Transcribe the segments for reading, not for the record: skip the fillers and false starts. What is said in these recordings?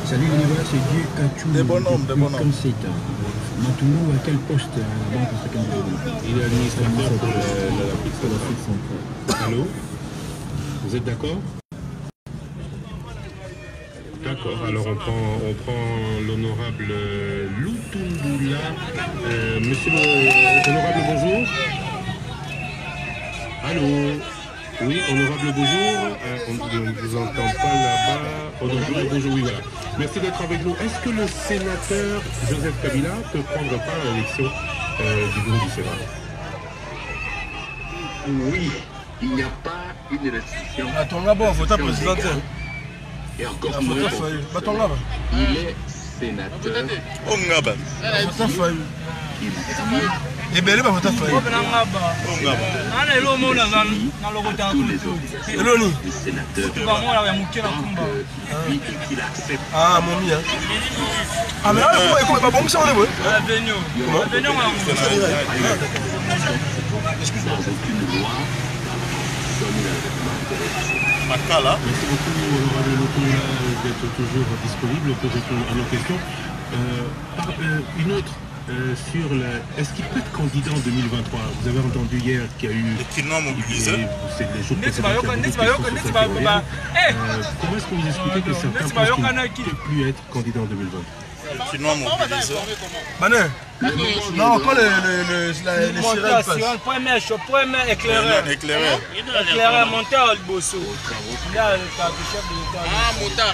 Salut l'univers, c'est Dieu Kachou. Des bonhommes, des bonhommes. Comme c'est Matoulou, à quel poste Il est administrateur de l'Afrique centrale. Allô? Vous êtes d'accord? D'accord, alors on prend l'honorable Loutundula. Monsieur l'honorable, bonjour. Allô? Oui, honorable, bonjour. On ne vous entend pas là-bas. Honorable, bonjour, oui, voilà. Merci d'être avec nous. Est-ce que le sénateur Joseph Kabila peut prendre part à l'élection du bureau du Sénat? Oui, il n'y a pas une restriction. Attends là-bas, vote président. Et encore moins, il est sénateur. Oh, Ngaba. Il est pas voté. Ah, mon mien. Ah, mais comment pas bon ça on est bon. Makala. Merci beaucoup, honorable Lokoula, d'être toujours disponible pour répondre à nos questions. Une autre sur est-ce qu'il peut être candidat en 2023? Vous avez entendu hier qu'il y a eu. Et qui n'ont mobilisé. C'est les jours précédents. Comment est-ce que vous expliquez que certains pensent qu'il ne peut plus être candidat en 2023? Qui n'ont mobilisé. Mané. Non, quand les sirènes passent. Premier éclaireur. Éclaireur, monteur au Bosso. Il y a le chef de l'État. Ah, monteur.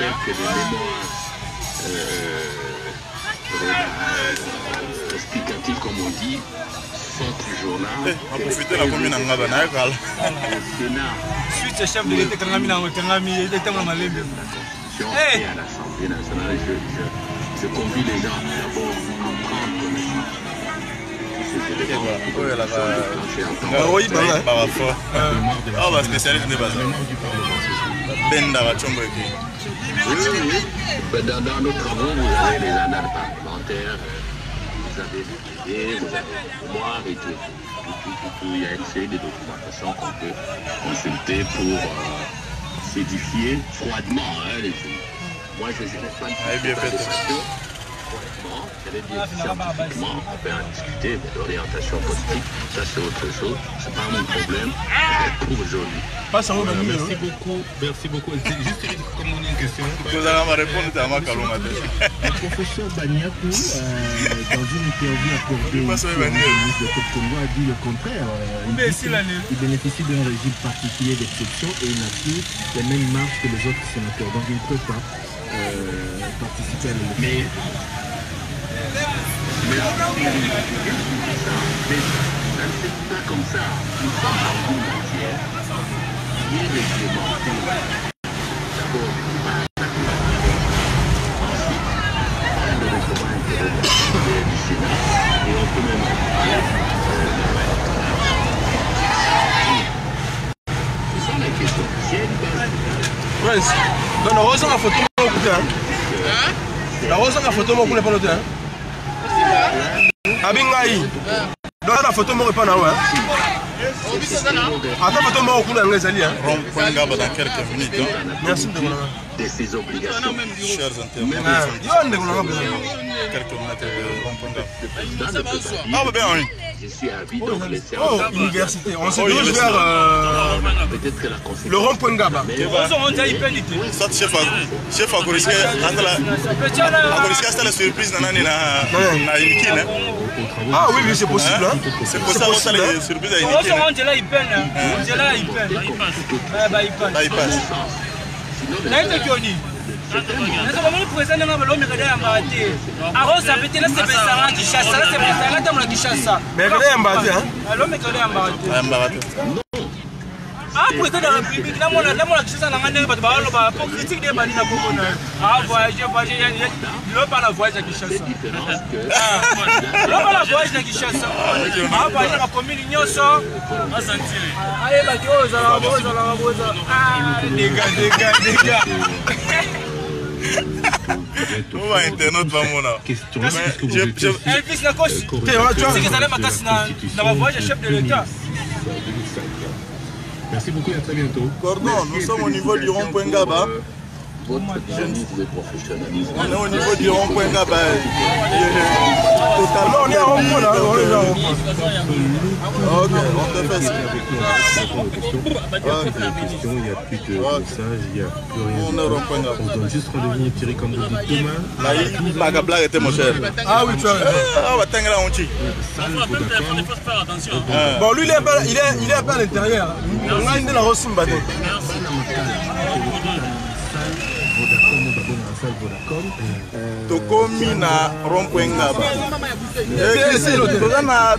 Explicatif, comme on dit, centre du journal. On va profiter de la commune en Ngabana. Suite chef de l'État, et à l'Assemblée nationale, je convie les gens d'abord à prendre connaissance. Dans nos travaux, vous avez les annales parlementaires, vous avez les idées, vous avez les mémoires et tout. Il y a une série de documentations qu'on peut consulter pour s'édifier froidement. Moi, je n'ai pas de passion. Bon, j'allais dire scientifiquement, on peut en discuter, mais l'orientation politique, ça c'est autre chose. C'est pas mon problème pour aujourd'hui. Merci beaucoup. Juste comme une question. Vous allez répondre à ma calomnie. Le professeur Baniakou, dans une interview accordée au ministre de Côte Congo, a dit le contraire. Il bénéficie d'un régime particulier d'exception et il n'a plus les mêmes marges que les autres sénateurs. Donc il ne peut pas participer à l'élection. Mais ça ne se fait pas comme ça. Nous sommes dans une matière qui est réglementée. D'abord, ensuite, le règlement intérieur du Sénat, et on peut même c'est ça la question. Prince, dans la rose, la photo, la rose, la photo, on ne peut pas le Abingai. Dans la photo, on ne peut pas le attends, photo, on ne peut pas le dans quelques minutes. Merci de ses obligations. Chers internautes, quelques minutes. Je suis avis donc les séances. Université. On se dirige vers le rond-point Ngaba. Chef Agoriski, la surprise ah oui, c'est possible. C'est possible. La surprise Ah, président de la République, là, mon accès à la manière pour critiquer des bandits à Coconut. Ah, voyager, l'homme par la voyage à Kinshasa. L'homme par la voyage à Kinshasa. Ah, voyager la commune, il y a ça. Allez, bah, les gars. On va internet pas mon là. Elvis Nakosi. C'est qu'ils allaient dans ma voyage chef de l'État. Merci beaucoup et à très bientôt. Pardon, nous sommes au niveau du rond-point Ngaba. votre dynamisme et professionnalisme. On est au niveau du rond-point Ngaba. Totalement. On est à rond-point là. On est à rond-point. Ok, on te fait ça. Il n'y a plus de messages, il n'y a plus rien. On est au rond-point Ngaba. On donne juste rendez-vous au Thierry comme vous dites demain. Là, il m'a blague était mon cher. Ah oui, tu as raison. Ah, on va t'engager on tue. Il faut faire attention. Bon, lui, il est un peu à l'intérieur. On a une de la Rosimba. Tokomi na rond-point Ngaba.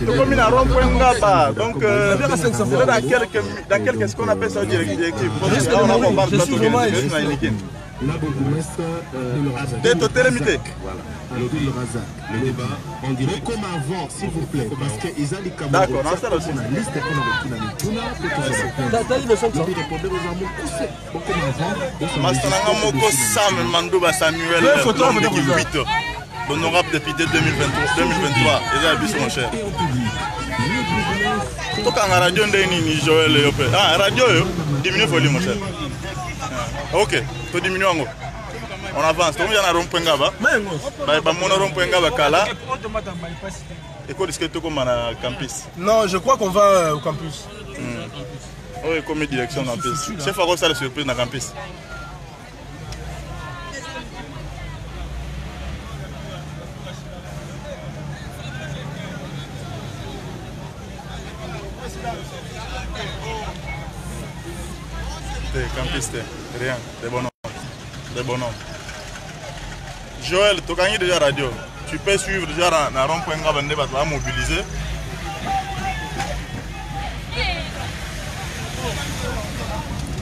Tokomi na rond-point Ngaba. Donc, dans quelques secondes, on appelle ça directive. Le débat, on dirait comme avant, s'il vous plaît, parce qu'ils ont dit comme d'accord, ça aussi. L'honorable député 2023, ils ont abusé mon cher. Tout quand la radio n'est Joël. Ah, radio, diminue folie mon cher. Ok, tu diminues en haut. On avance, on vient à rond-point Ngaba. Mon rond-point Ngaba Kala. Est-ce que tu comme à campus? Non, je crois qu'on va au campus. Oui, comme direction campus. Chef Faro, ça la surprise dans le campus. Campus, rien, des bonhommes. Des bonhommes. Joël, tu gagnes déjà radio. Tu peux suivre déjà dans rond-point Ngaba, tu vas mobiliser.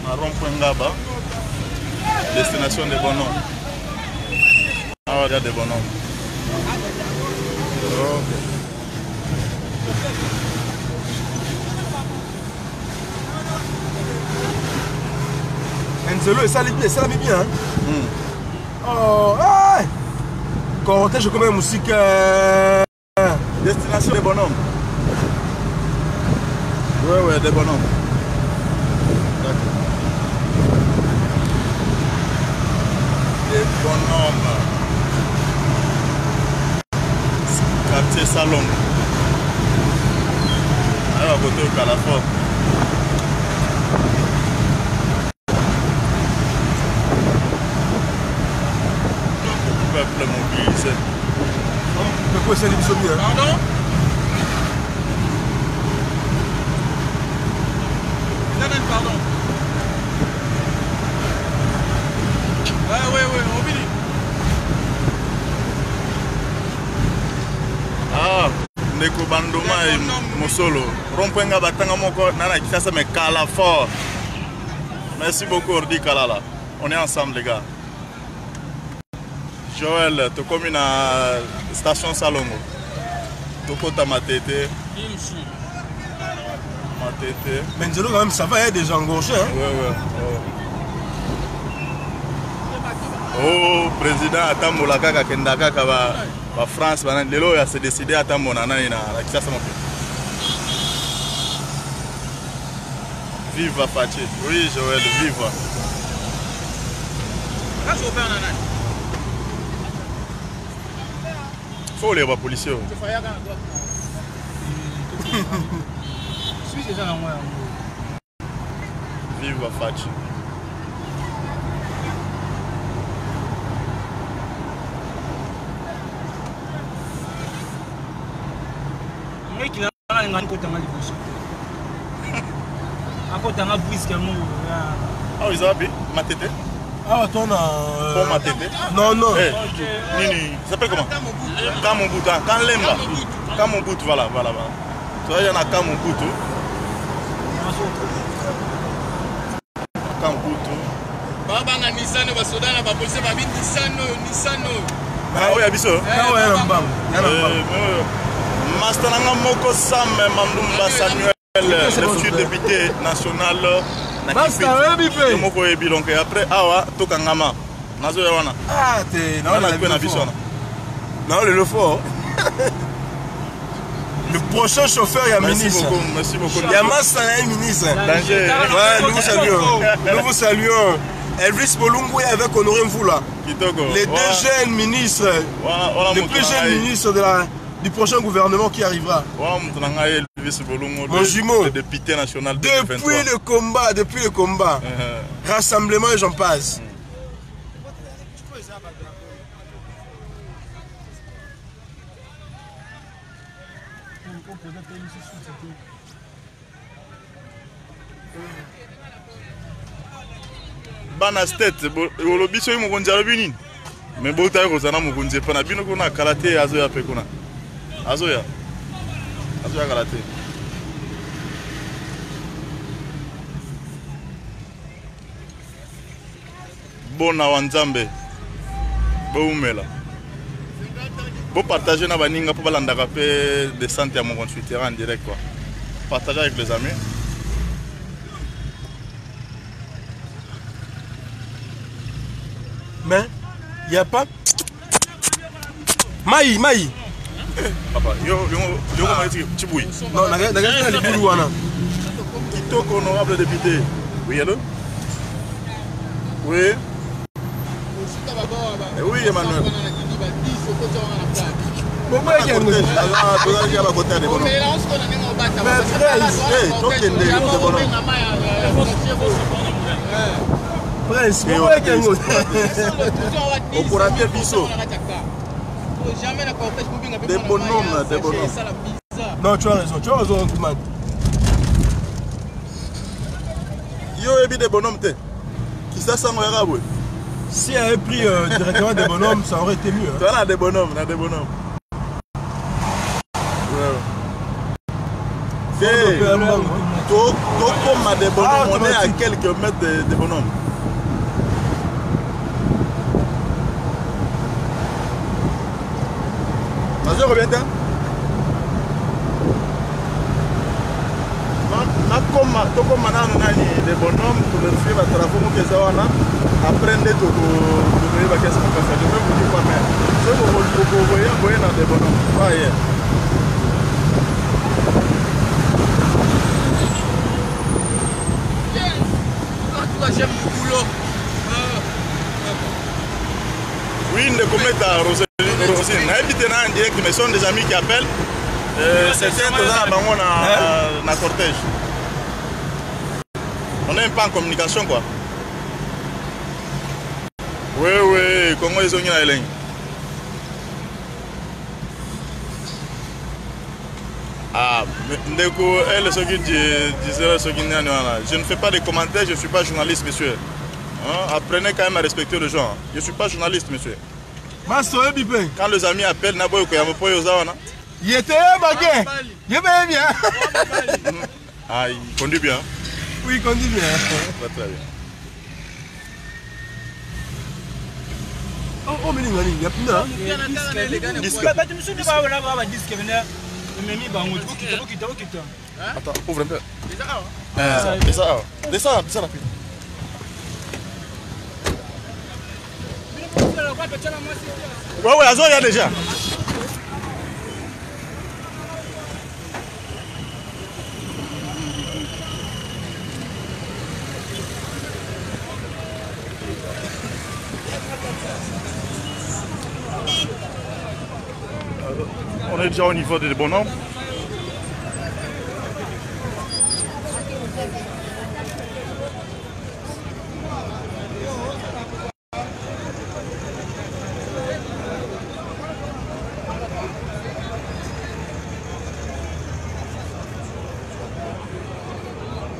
Dans rond-point Ngaba, destination des bonhommes. Ah, il y a des bonhommes. Okay. Enzelo, ça l'a mis bien. Oh, hey! Quand je connais musique. Destination des bonhommes. Ouais, des bonhommes. D'accord. Des bonhommes. Quartier Salon. Alors, à côté au Calafort. Peuple mobilisé. De quoi c'est l'émission bien? Pardon? Pardon. Ouais, on finit. Ah, Neko Bandoma et Mosolo. Rond-point Ngaba Tanga Moko, Nana Kisasa me Calafort. Merci beaucoup, Ordi Kalala. On est ensemble, les gars. Joël, tu comme une station Salongo. Tu as ma tété. Ma tété. Mais quand même, ça va, il y a des gens gauchers. Hein? Ouais. Oh, président Atamolaka Kendaka va France, Lelo a décidé à Tamonana. Vive Fachi. Oui, Joël, vive. Faut les policiers. Vive Fachi. Ah, ils ont appelé ma tête. Ah, toi, non. Ma tête. Non. Nini, ça s'appelle comment? Kamombout, Kanlemba. Kamombout, voilà. Tu vois, il y en a Kamombout. Kamombout. Baba, na Nissan, va soda, va police, va vite Nissan. Ah oui, Abisso. Ah ouais, Mastananga Moko Sam, Mamdumba Samuel, le futur député national. Donc après, Awa, Tokangama. Nazo Yawana. Ah, t'es. Non, le fort. Le prochain chauffeur, il y a ministre. Merci beaucoup. Il y a Mastana et ministre. Danger. Ouais, nous vous saluons. Elvis Bolungu avec Honoré Mvoula. Les deux jeunes ministres, les plus jeunes ministres du prochain gouvernement qui arrivera. Mon jumeau, député national depuis le combat, rassemblement et j'en passe. Bana tête olobi so mokonzi alobi nini mais bota kozana mokonzi pa na bino kuna karaté azoya pe kuna azoya karaté bona wanzambe boumela bo partager na baninga po balandaka pe descente ya mokonzi sur terrain en direct quoi partager avec les amis. Mais il n'y a pas. Maï. Papa, yo Chiboui. Non, les Boulouana. Kitoko honorable député. Oui, allô? Oui. Oui, Emmanuel. Prince, des bonhommes. Non, tu as raison, man. Yo, et des bonhommes, qui ça, ça m'a dit. Si elle avait pris directement des bonhommes, ça aurait été mieux. Tu as des bonhommes, des bonhommes. Comme des bonhommes, on est à quelques mètres des bonhommes. Vas-y, reviens. Comme des bonhommes pour vérifier votre travaux que ça va apprendre de donner la question de je vais vous dire quoi mais c'est pour vous voyez dans des bonhommes. Voyez. J'aime le boulot. Oui, ne commettent à Rosine. N'habitez pas en direct, mais ce sont des amis qui appellent. Certains dans la cortège. On n'est pas en communication quoi. Oui, comment ils ont eu la ligne? Ah, elle, ce qui disait, je ne fais pas de commentaires, je ne suis pas journaliste, monsieur. Hein? Apprenez quand même à respecter les gens. Je ne suis pas journaliste, monsieur. Quand les amis appellent, il était baguette. Il est bien. Ah, il conduit bien. Oui, il conduit bien. Très bien. Oh, mais il y a plus d'un. Attends, ouvre un peu. Descends rapide. Ouais, Azo, il y a déjà. On est déjà au niveau des bonhommes.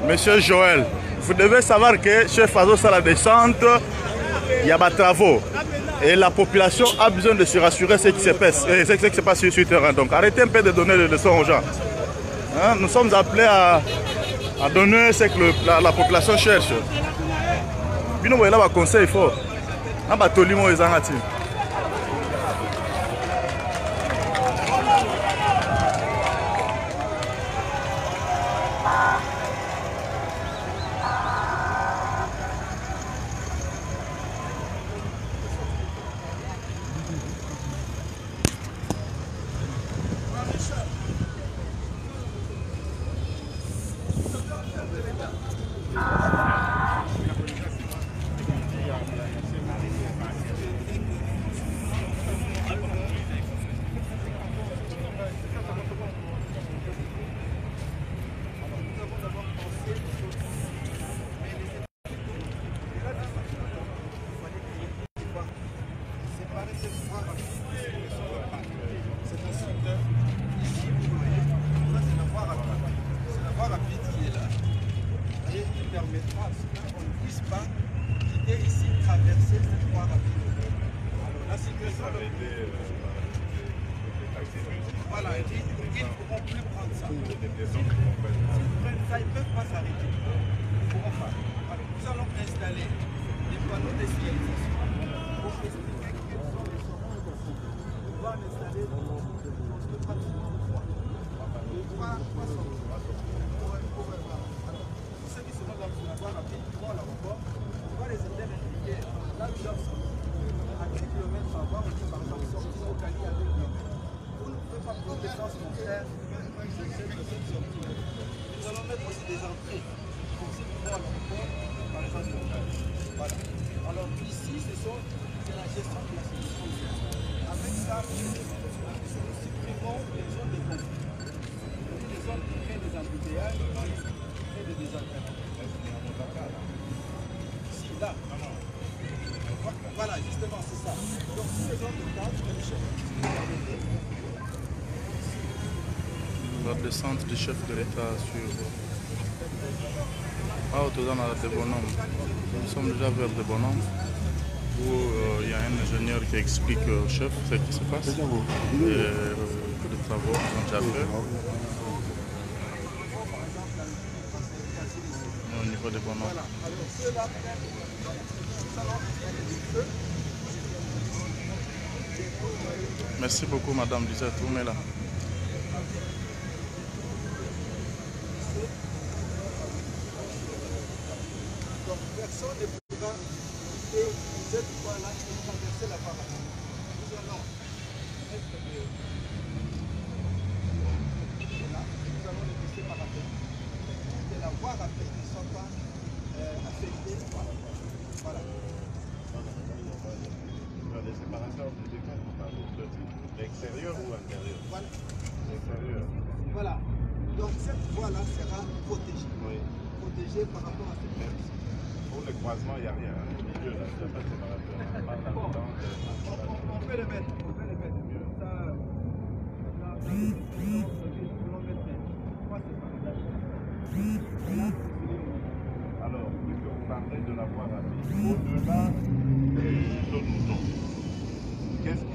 Monsieur Joël, vous devez savoir que chez Fazo, à la descente, il y a des travaux. Et la population a besoin de se rassurer ce qui se passe, sur le terrain. Donc arrêtez un peu de donner des leçons aux gens. Hein? Nous sommes appelés à donner ce que la population cherche. Nous avons un conseil fort. Nous avons un conseil. C'est ensuite ici, vous voyez, ça c'est la voie rapide. C'est la voie rapide qui est là. Et qui permettra à ce qu'on ne puisse pas quitter ici, traverser cette voie rapide. Alors la situation voilà, ils ne pourront plus prendre ça. S'ils prennent ça, ils ne peuvent pas s'arrêter. Ils pourront pas. Alors, nous allons installer des panneaux de signalisation pour expliquer quels sont les sorties de fond. On va en installer pratiquement 3. 3 sorties. Alors, ceux qui seront dans la voie rapide, qui vont à l'aéroport, on va les aider à indiquer là où ils doivent sortir. À quel kilomètre par voie, on dit par exemple sortir au Cali à 2 km. Vous ne pouvez pas prendre l'essence, mon frère, de cette sortie. Nous allons mettre aussi des entrées pour ceux qui vont à l'aéroport, par exemple. Voilà. Alors ici, c'est la gestion de la solution. Avec ça, nous supprimons les zones de conflit. Les zones qui créent des embouteillages et des désagréments. Ici, là. Voilà, justement, c'est ça. Donc, si les zones de cadre, je vais les chercher. La descente du chef de l'État sur Autodana de Bonhomme. Nous sommes déjà vers de Bonhomme où il y a un ingénieur qui explique au chef ce qui se passe et les travaux sont déjà faits. Au niveau de Bonhomme. Merci beaucoup Madame Lisette, vous mettez là. Donc personne ne pourra quitter cette voie-là et traverser la voie rapide. Nous allons mettre là, nous allons les laisser par rappel. Que la voie rapide ne soit pas affectée. Voilà. Les séparateurs de décors, l'extérieur ou intérieur? Voilà. L'extérieur. Voilà. Donc cette voie-là sera protégée. Oui. Protégée par rapport à cette voie. Pour le croisement, il n'y a rien. Au milieu, là, il n'y a pas de séparateur. On peut le mettre. On peut le mettre. Ça, alors, puisque vous parlez de la voie rapide, au-delà des zones moutons, qu'est-ce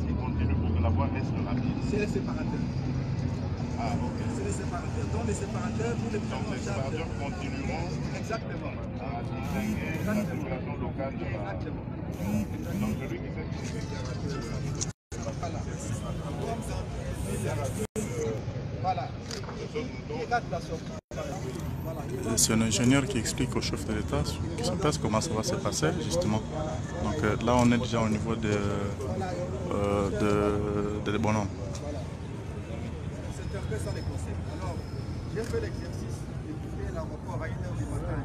qui continue pour que la voie reste rapide? C'est les séparateurs. Ah, ok. C'est les séparateurs. Donc les séparateurs, nous les prenons en charge. Donc les séparateurs continueront exactement à distinguer la circulation locale de la... Exactement. Donc celui qui fait voilà. Voilà. Il rate la sortie. C'est un ingénieur qui explique au chef de l'État qui se passe, comment ça va se passer justement. Donc là on est déjà au niveau de Bonhomme. C'est un peu ça les concepts. Alors j'ai fait l'exercice de quitter l'aéroport à 1h du matin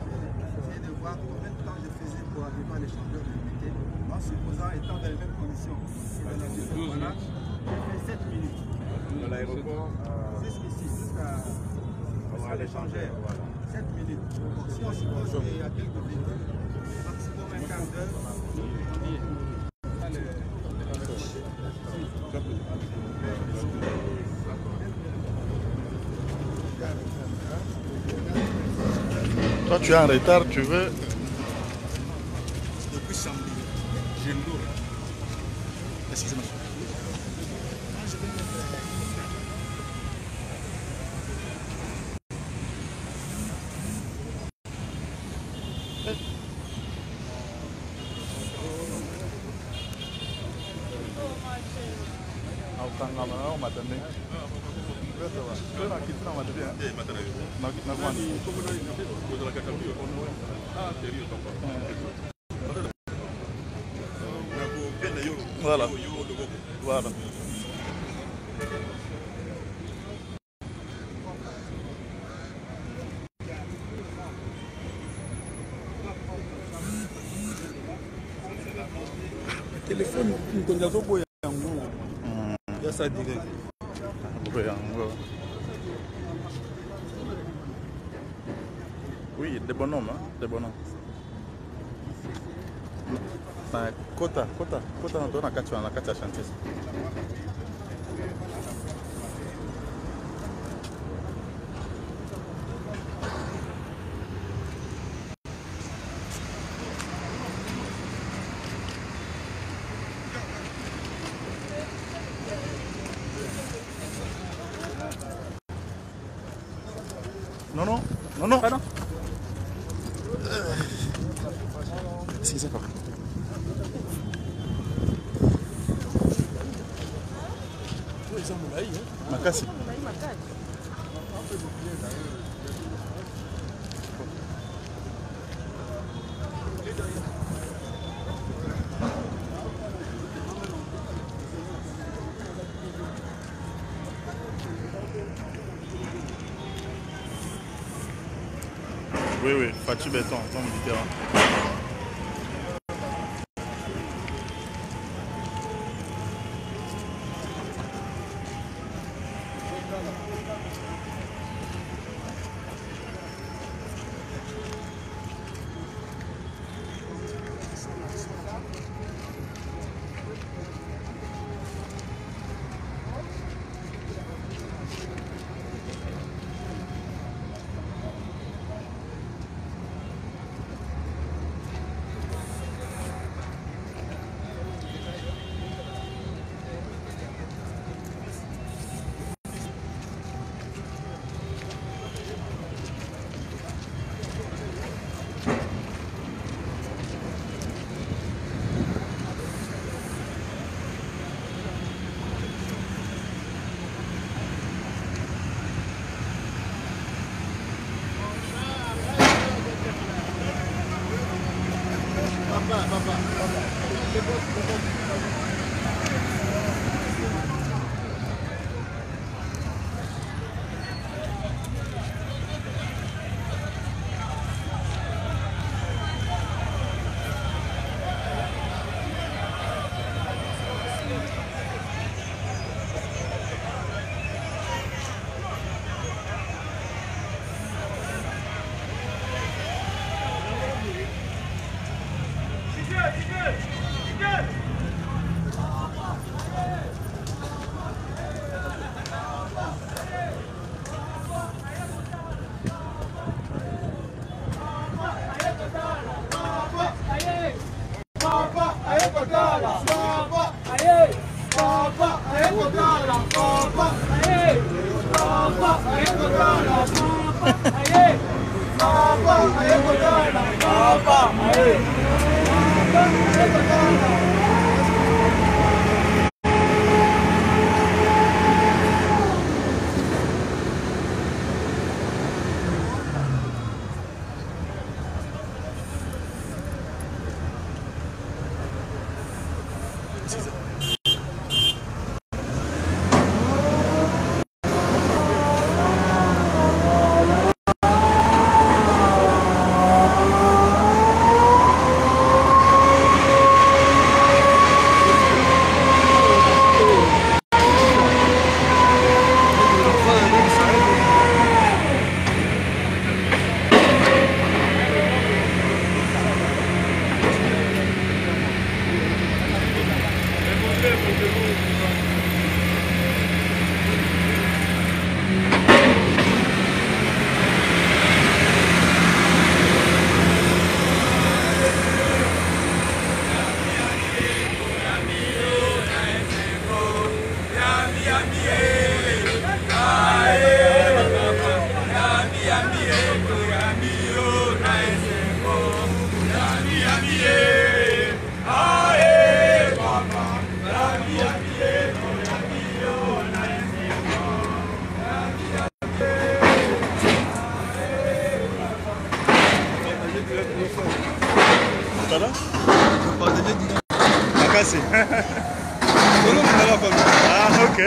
et de voir combien de temps je faisais pour arriver à l'échangeur de l'unité en supposant étant dans les mêmes conditions. Voilà, j'ai fait 7 minutes. de l'aéroport jusqu'ici, jusqu'à l'échangeur. 7 minutes. Bon, si on suppose qu'il y a quelques véhicules, maximum un quart d'heure, Toi, tu es en retard, tu veux. Depuis samedi, j'ai lourd. Excusez-moi. Voilà. Voilà. Téléphone, il y a beaucoup de ça direct. Oui, des bonhommes, hein, des bonhommes. Kota na kati ya chantier. Non. Pardon. C'est ça, papa. Makasi. Oui, Fatou Béton, ton militaire. Makasi. Ah, ok.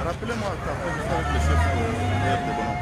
Rappelez-moi qu'après je fais avec le chef de Bonon.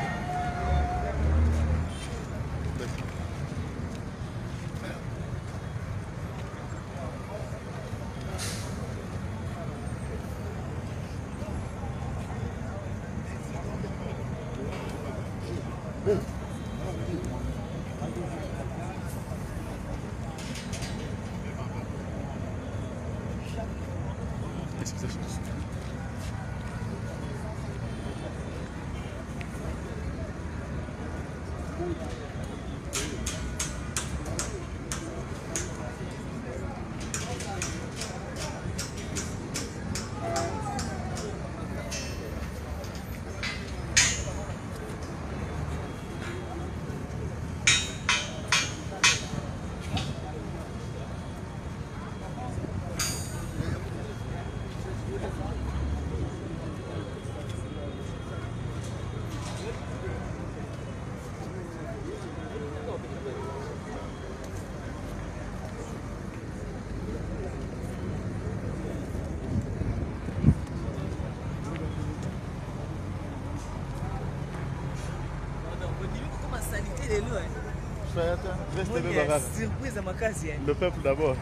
Surprise à ma case. Le peuple d'abord.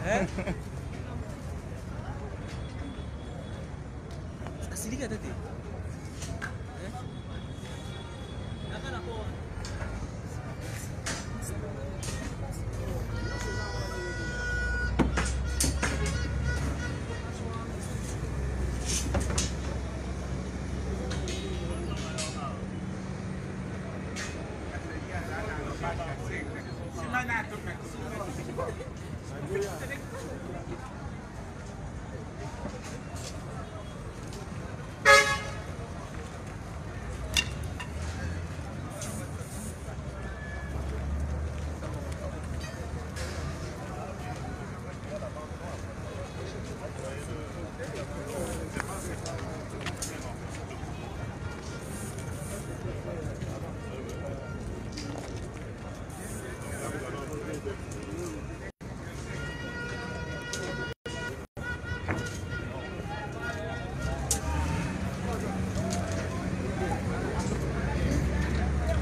C'est lui qui a tâté.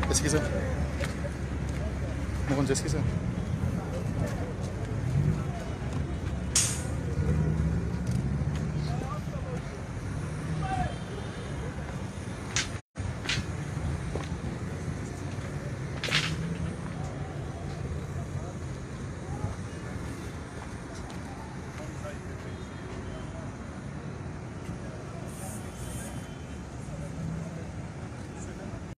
Excusez. Mon Dieu, excusez.